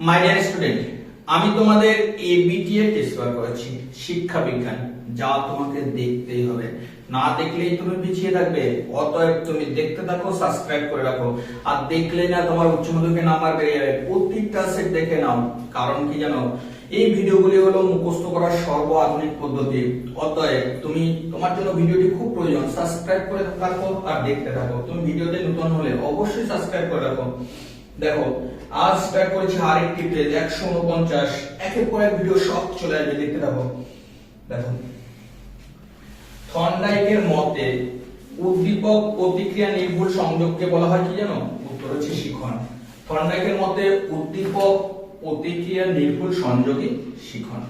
My dear student, আমি তোমাদের ABTA test paper করেছি শিক্ষা বিজ্ঞান, যা তোমাকে দেখতেই হবে। না দেখলেই তুমি পিছিয়ে থাকবে। অতএব তুমি দেখতে থাকো, সাবস্ক্রাইব করে রাখো। আর দেখলে না তোমার উচ্চ মাধ্যমিকে নাম্বার বেড়ে যাবে। প্রত্যেকটা সেট দেখে নাও। কারণ কি জানো, এই ভিডিওগুলি হলো মুখস্থ করার সর্ব আধুনিক পদ্ধতি। অতএব তুমি তোমার জন্য ভিডিওটি খুব প্রয়োজন। সাবস্ক্রাইব করে রাখো আর দেখতে থাকো। তুমি ভিডিওতে নতুন হলে অবশ্যই সাবস্ক্রাইব করে রাখো। দেখো, আজ স্টার্ট করেছি আরেকটি পেজ 149। একের পর এক ভিডিও সব চলে আসবে, দেখতে থাকো। দেখো, থর্নডাইকের মতে উদ্দীপক প্রতিক্রিয়া নির্ভুল সংযোগকে বলা হয় কি জানো? উত্তর হচ্ছে শিখন। থর্নডাইকের মতে উদ্দীপক প্রতিক্রিয়া নির্ভুল সংযোগই শিখন।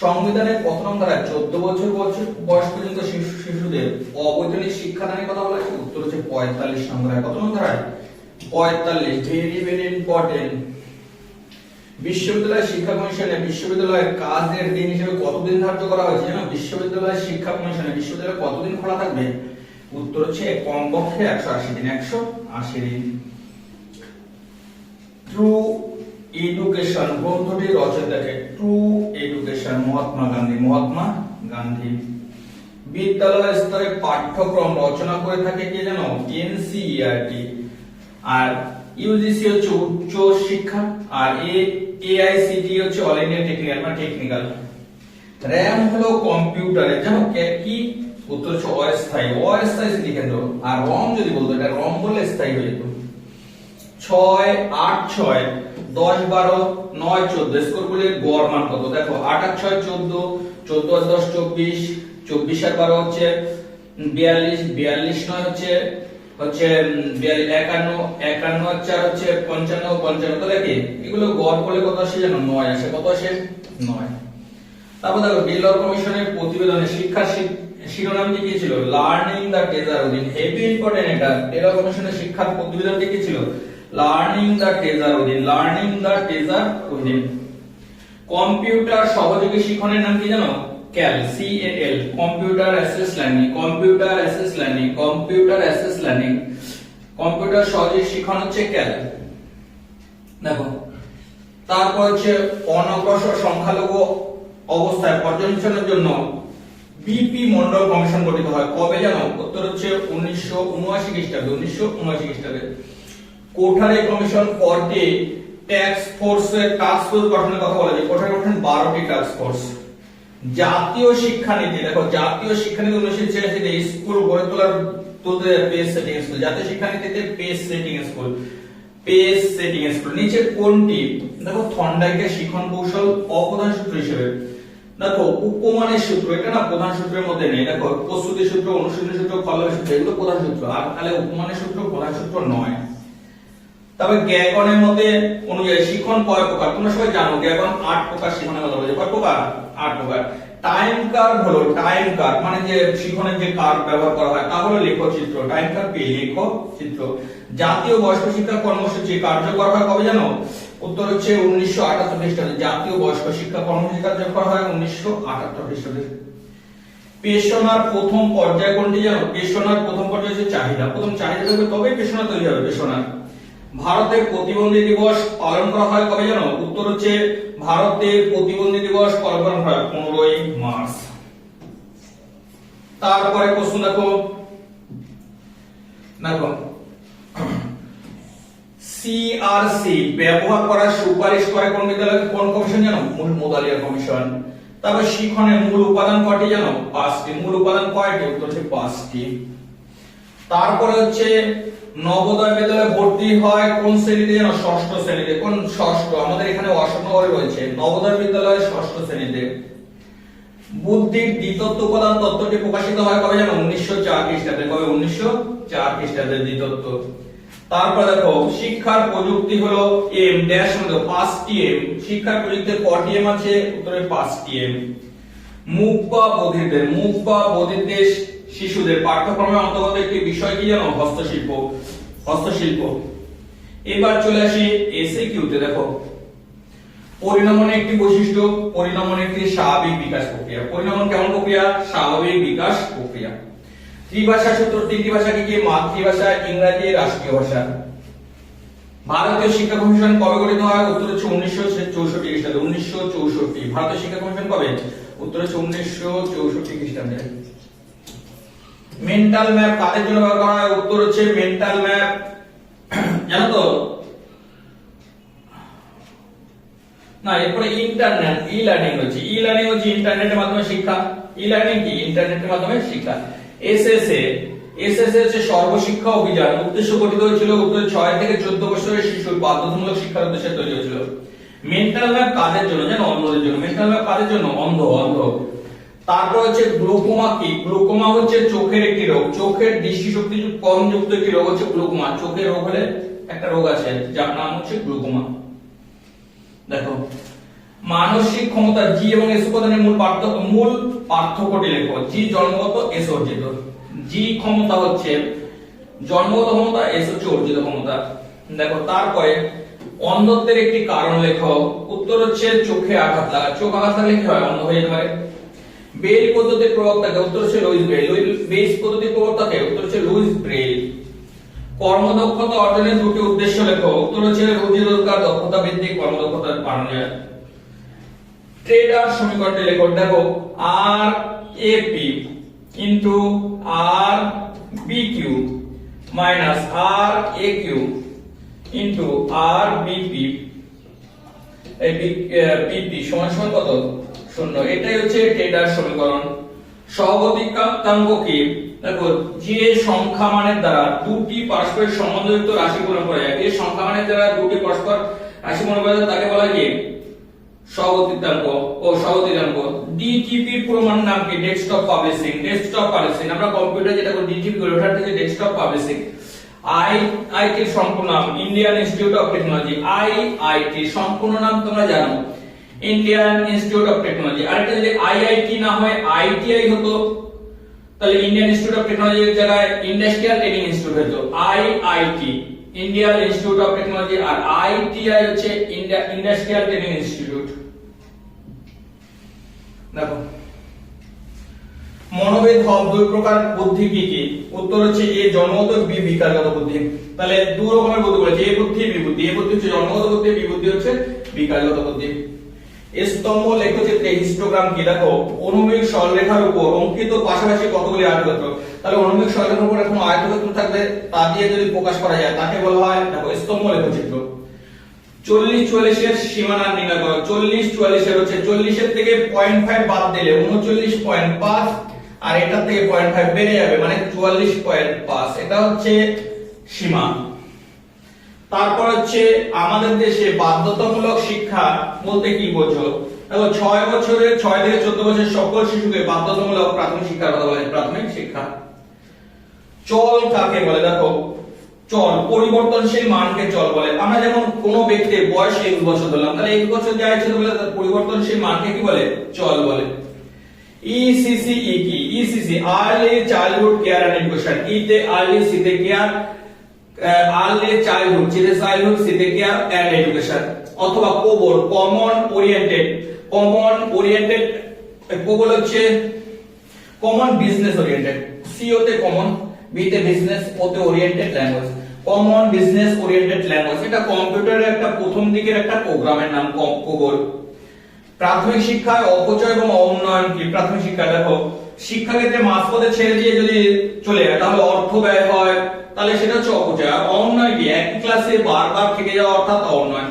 সংবিধানের কত নং ধারায় 14 বছর বয়স পর্যন্ত শিশুদের অবৈতনিক শিক্ষাদানের কথা বলা হয়েছে? উত্তর হচ্ছে 45 নং ধারায়। কত নং ধারায়? 45। Very very important. বিশ্ববিদ্যালয় শিক্ষা কমিশনে বিশ্ববিদ্যালয়ের কাজের দিন হিসেবে কতদিন ধার্য করা হয়েছে জানো? বিশ্ববিদ্যালয় শিক্ষা কমিশনে বিশ্ববিদ্যালয় কতদিন খোলা থাকবে? উত্তর হচ্ছে কমপক্ষে 180 দিন। 180 দিন। ট্রু এডুকেশন গ্রন্থটির রচয়িতাকে? True education Mahatma Gandhi. বিদ্যালয় স্তরে পাঠ্যক্রম রচনা করে থাকে কে জানো? এনসিইআরটি। আর ইউজিসি হচ্ছে উচ্চ শিক্ষা, আর এআইসিটি হচ্ছে অল ইন্ডিয়া টেকনিক্যাল। র‍্যাম হলো কম্পিউটারে জানো কি? উত্তর হচ্ছে অস্থায়ী স্মৃতিকেন্দ্র। আর রম যদি বলতো, এটা রম বললে স্থায়ী হয়ে যেত। 6 8 6 10 12 9 14 স্কোরগুলির গড় মান কত? দেখো, 8 আর 6 14, 14 আর 10 24, 24 আর 12 হচ্ছে 42, 42 9 হচ্ছে 51, 51 আর 4 হচ্ছে 55, 55 তাহলে কি এগুলো গড় করলে কত আসে জানো? 9 আসে। কত আসে? 9। তারপর দেখো, টেলর কমিশনের প্রতিবেদনে শিক্ষার শিরোনামটি কি ছিল? Learning the treasure within. Heavy important এটা। টেলর কমিশনের শিক্ষার প্রতিবেদনটি কি ছিল? Learning the treasure within. Computer সহযোগী শিক্ষণের নাম কি জানো? ক্যাল, CAL। Computer assess learning. Computer সহযোগী শিক্ষণ হচ্ছে ক্যাল। দেখো, তারপর হচ্ছে অনগ্রসর সংখ্যালঘু অবস্থায় পর্যবেক্ষণের জন্য বিপি মন্ডল কমিশন গঠিত হয়। কবে জানো? উত্তর হচ্ছে 1979 খ্রিস্টাব্দে। কোঠারি কমিশন করতে টাস্ক ফোর্স গঠনের কথা বলা যায়। কোঠারি কমিশন 12টি টাস্ক ফোর্স। জাতীয় শিক্ষানীতি, দেখো জাতীয় শিক্ষানীতি 1986 স্কুল গড়ে তুলতে পেজ সেটিং স্কুল। জাতীয় শিক্ষানীতিতে পেজ সেটিং স্কুল নিচে কোনটি? দেখো, থর্নডাইকের শিখন কৌশল অপ্রধান সূত্র হিসেবে। দেখো, উপমানের সূত্র এটা না প্রধান সূত্রের মধ্যে নেই। দেখো, প্রস্তুতি সূত্র, অনুশীলনী সূত্র, ফলাফল সূত্র এগুলো প্রধান সূত্র, আর তাহলে উপমানের সূত্র প্রধান সূত্র নয়। তবে জ্ঞাগণের মতে অনুযায়ী শিখন কয় প্রকার? তোমরা সবাই জানো জ্ঞাগণ 8 প্রকার শিখনের কথা বলে। কয় প্রকার? 8 প্রকার। টাইম কার্ভ হলো, মানে যে শিখনের যে কার্ভ ব্যবহার করা হয় তা হলো লেখচিত্র। টাইম কার্ভ কি? লেখচিত্র। জাতীয় বয়স্ক শিক্ষা কর্মসূচি কার্যকর হয় কবে জানো? উত্তর হচ্ছে 1978 খ্রিস্টাব্দে। জাতীয় বয়স্ক শিক্ষা কর্মসূচি কার্যকর হয় 1978 খ্রিস্টাব্দে। পেশনার প্রথম পর্যায় কোনটি জানো? পেশনার প্রথম পর্যায় হচ্ছে চাহিদা। প্রথম চাহিদা থাকবে তবেই পেশনা তৈরি হবে। পেশনার। ভারতের প্রতিবন্ধী দিবস পালন করা হয় কবে জানো? উত্তর হচ্ছে ভারতের প্রতিবন্ধী দিবস পালন করা হয় 15ই মার্চ। তারপরে প্রশ্ন দেখো, সিআরসি ব্যবহার করার সুপারিশ করে কোন বিদ্যালয়, কোন কমিশন জানো? মুদালিয়া কমিশন। তারপর শিখনের মূল উপাদান কয়টি জানো? 5টি। মূল উপাদান কয়টি? উত্তর হচ্ছে 5টি। তারপরে হচ্ছে নবোদয় বিদ্যালয়ে ভর্তি হয় কোন শ্রেণীতে জানো? 6ষ্ঠ শ্রেণীতে। কোন 6ষ্ঠ? আমাদের এখানে অষ্টমঘরে রয়েছে। নবোদয় বিদ্যালয়ে 6ষ্ঠ শ্রেণীতে। বুদ্ধির দ্বিতত্ব উপাদান তত্ত্বটি প্রকাশিত হয় কবে জানো? 1904 খ্রিস্টাব্দে। কবে? 1904 খ্রিস্টাব্দে দ্বিতত্ব। তারপর দেখো, শিক্ষার প্রযুক্তি হলো এম ড্যাশ মধ্যে 5টি এম। শিক্ষার প্রযুক্তির কটি এম আছে? উত্তরে 5টি এম। মুখ বা বধিরদের শিশুদের পাঠ্যক্রমের অন্তর্গত একটি বিষয় কি জানো? হস্তশিল্প। এবার চলে আসি এসএকিউতে। দেখো, পরিণমন একটি বৈশিষ্ট্য, পরিণমন একটি স্বাভাবিক বিকাশ প্রক্রিয়া। পরিণমন কেমন প্রক্রিয়া? স্বাভাবিক বিকাশ প্রক্রিয়া। ত্রিভাষা সূত্র, তিনটি ভাষা কি কি? মাতৃভাষা, ইংরেজি, রাষ্ট্রীয় ভাষা। ভারতীয় শিক্ষা কমিশন কবে গঠিত হয়? উত্তর হচ্ছে 1964 খ্রিস্টাব্দে। 1964 ভারতীয় শিক্ষা কমিশন কবে? উত্তর হচ্ছে 1964 খ্রিস্টাব্দে। মেন্টাল ম্যাপ কাদের জন্য ব্যবহার করা হয়? উত্তর হচ্ছে মেন্টাল ম্যাপ জানো তো না, এরপরে ইন্টারনেট ই লার্নিং হচ্ছে ইন্টারনেটের মাধ্যমে শিক্ষা। ই লার্নিং কি? ইন্টারনেটের মাধ্যমে শিক্ষা। এসএসএ হচ্ছে সর্বশিক্ষা অভিযান, উদ্দেশ্য গঠিত হয়েছিল উত্তর 6 থেকে 14 বছরের শিশুর বাধ্যতামূলক শিক্ষার উদ্দেশ্যে তৈরি হয়েছিল। মেন্টাল ম্যাপ কাদের জন্য? জানো, অন্ধদের জন্য। মেন্টাল ম্যাপ কাদের জন্য? অন্ধ। তারপর হচ্ছে গ্লুকোমা কি? গ্লুকোমা হচ্ছে চোখের একটি রোগ, চোখের দৃষ্টিশক্তি কম যুক্ত একটি রোগ হচ্ছে গ্লুকোমা। চোখের রোগ হলে একটা রোগ আছে যার নাম হচ্ছে গ্লুকোমা। দেখো, মানসিক ক্ষমতা জি এবং এস উপাদানের মূল পার্থক্যটি লেখো। জি জন্মগত, এস অর্জিত। জি ক্ষমতা হচ্ছে জন্মগত ক্ষমতা, এস হচ্ছে অর্জিত ক্ষমতা। দেখো, তারপরে অন্ধত্বের একটি কারণ লেখো। উত্তর হচ্ছে চোখে আঘাত লাগা। চোখ আঘাত লাগলে কি হয়? অন্ধ হয়ে যেতে পারে। বেল পদ্ধতির প্রবক্তাকে? উত্তর হচ্ছে লুইস ব্রেইল। বেল পদ্ধতির প্রবক্তাকে? উত্তর হচ্ছে লুইস ব্রেইল। কর্মদক্ষতা অর্জনের দুটি উদ্দেশ্য লেখো। উত্তর হচ্ছে রুজি রোজগার, দক্ষতা বৃদ্ধি, কর্মদক্ষতা বাড়ানো যায়। ট্রেডার সমীকরণটি লেখো। দেখো, R A P into R B Q minus R A Q into R B P এই পিপি সমান সমান কত? 0। এটাই হচ্ছে ট্রেডার সমীকরণ। সহগতিকাঙ্ক কি? দেখো, যে সংখ্যা মানের দ্বারা দুটি পারস্পরিক সম্বন্ধযুক্ত রাশি পূরণ করা যায়, এই সংখ্যা মানের দ্বারা দুটি পরস্পর রাশি পূরণ করা যায় তাকে বলা হয় কি? সহগতিকাঙ্ক। ডিটিপি প্রমাণ নাম কি? Desktop publishing. আমরা কম্পিউটার যেটা করি ডিটিপি করি, ওটা হচ্ছে ডেস্কটপ পাবলিশিং। আইআইটি সম্পূর্ণ নাম Indian institute of technology. IIT সম্পূর্ণ নাম তোমরা জানো, ইন্ডিয়ান ইনস্টিটিউট অফ টেকনোলজি। আর এটা যদি আইআইটি না হয় আইটিআই হতো, তাহলে ইন্ডিয়ান ইনস্টিটিউট অফ টেকনোলজির জায়গায় ইন্ডাস্ট্রিয়াল ট্রেনিং ইনস্টিটিউট হতো। IIT Indian institute of technology, আর আইটিআই হচ্ছে ইন্ডাস্ট্রিয়াল ট্রেনিং ইনস্টিটিউট। দেখো, মনোবিদ হল দুই প্রকার বুদ্ধি কি কি? উত্তর হচ্ছে এ জন্মগত, বি বিকারগত বুদ্ধি। তাহলে দুই রকমের বুদ্ধি বলেছে, এ বুদ্ধি, বি বুদ্ধি। এ বুদ্ধি হচ্ছে জন্মগত বুদ্ধি, বি বুদ্ধি হচ্ছে বিকারগত বুদ্ধি। স্তম্ভ লেখচিত্রে হিস্টোগ্রাম কি? দেখো, অনুভূমিক সরলরেখার উপর অঙ্কিত পাশাপাশি কতগুলি আয়তক্ষেত্র। তাহলে অনুভূমিক সরলরেখার উপর কোনো আয়তক্ষেত্র থাকবে, তা দিয়ে যদি প্রকাশ করা যায় তাকে বলা হয় দেখো স্তম্ভ লেখচিত্র। 40-44 এর সীমানা নির্ণয় করো। 40-44 এর হচ্ছে 40 এর থেকে 0.5 বাদ দিলে 39.5, আর এটা থেকে 0.5 বেড়ে যাবে মানে 44.5। এটা হচ্ছে সীমা। তারপর হচ্ছে আমাদের দেশে বাধ্যতামূলক শিক্ষা বলতে কি বোঝো? দেখো, 6 থেকে 14 বছরের সকল শিশুকে বাধ্যতামূলক প্রাথমিক শিক্ষার কথা বলে। প্রাথমিক শিক্ষা। চল কাকে বলে? দেখো, চল পরিবর্তনশীল মানকে চল বলে। আমরা যেমন কোন ব্যক্তির বয়স 21 বছর ধরলাম, তাহলে 21 বছর যা ইচ্ছে বলে তার পরিবর্তনশীল মানকে কি বলে? চল বলে। ইসিসি কি? ECC early childhood care and education. E তে আর্লি, সি তে কেয়ার, আর্লি চাইল্ডহুড, সি তে চাইল্ডহুড, সি তে কেয়ার এন্ড এডুকেশন। অথবা কোবল কমন ওরিয়েন্টেড। কোবল হচ্ছে কমন বিজনেস ওরিয়েন্টেড। সি তে কমন, বি তে বিজনেস, ও তে oriented language. Common business oriented language, এটা কম্পিউটারের একটা প্রথম দিকের একটা প্রোগ্রামের নাম কোবল। প্রাথমিক শিক্ষায় অপচয় এবং অউন্নয়ন কি? প্রাথমিক শিক্ষা দেখো, শিক্ষাক্ষেত্রে মাঝপথে ছেড়ে দিয়ে যদি চলে যায় তাহলে অর্থ ব্যয় হয়, তাহলে সেটা হচ্ছে অপচয়। আর অউন্নয়ন কি? একই ক্লাসে বারবার থেকে যাওয়া অর্থাৎ অউন্নয়ন।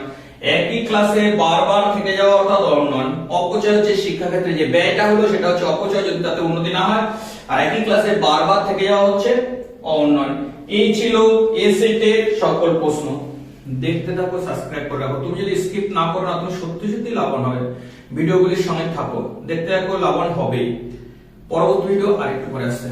একই ক্লাসে বারবার থেকে যাওয়া অর্থাৎ অউন্নয়ন। অপচয় হচ্ছে শিক্ষাক্ষেত্রে যে ব্যয়টা হলো সেটা হচ্ছে অপচয়, যদি তাতে উন্নতি না হয়। আর একই ক্লাসে বারবার থেকে যাওয়া হচ্ছে অউন্নয়ন। এই ছিল এ সেটের সকল প্রশ্ন। দেখতে থাকো, সাবস্ক্রাইব করে রাখো। তুমি যদি স্কিপ না করো না, তুমি সত্যি সত্যি লাভবান হবে। ভিডিওগুলির সঙ্গে থাকো, দেখতে থাকো, লাভবান হবেই। পরবর্তী ভিডিও আরেকটু পরে আসছে।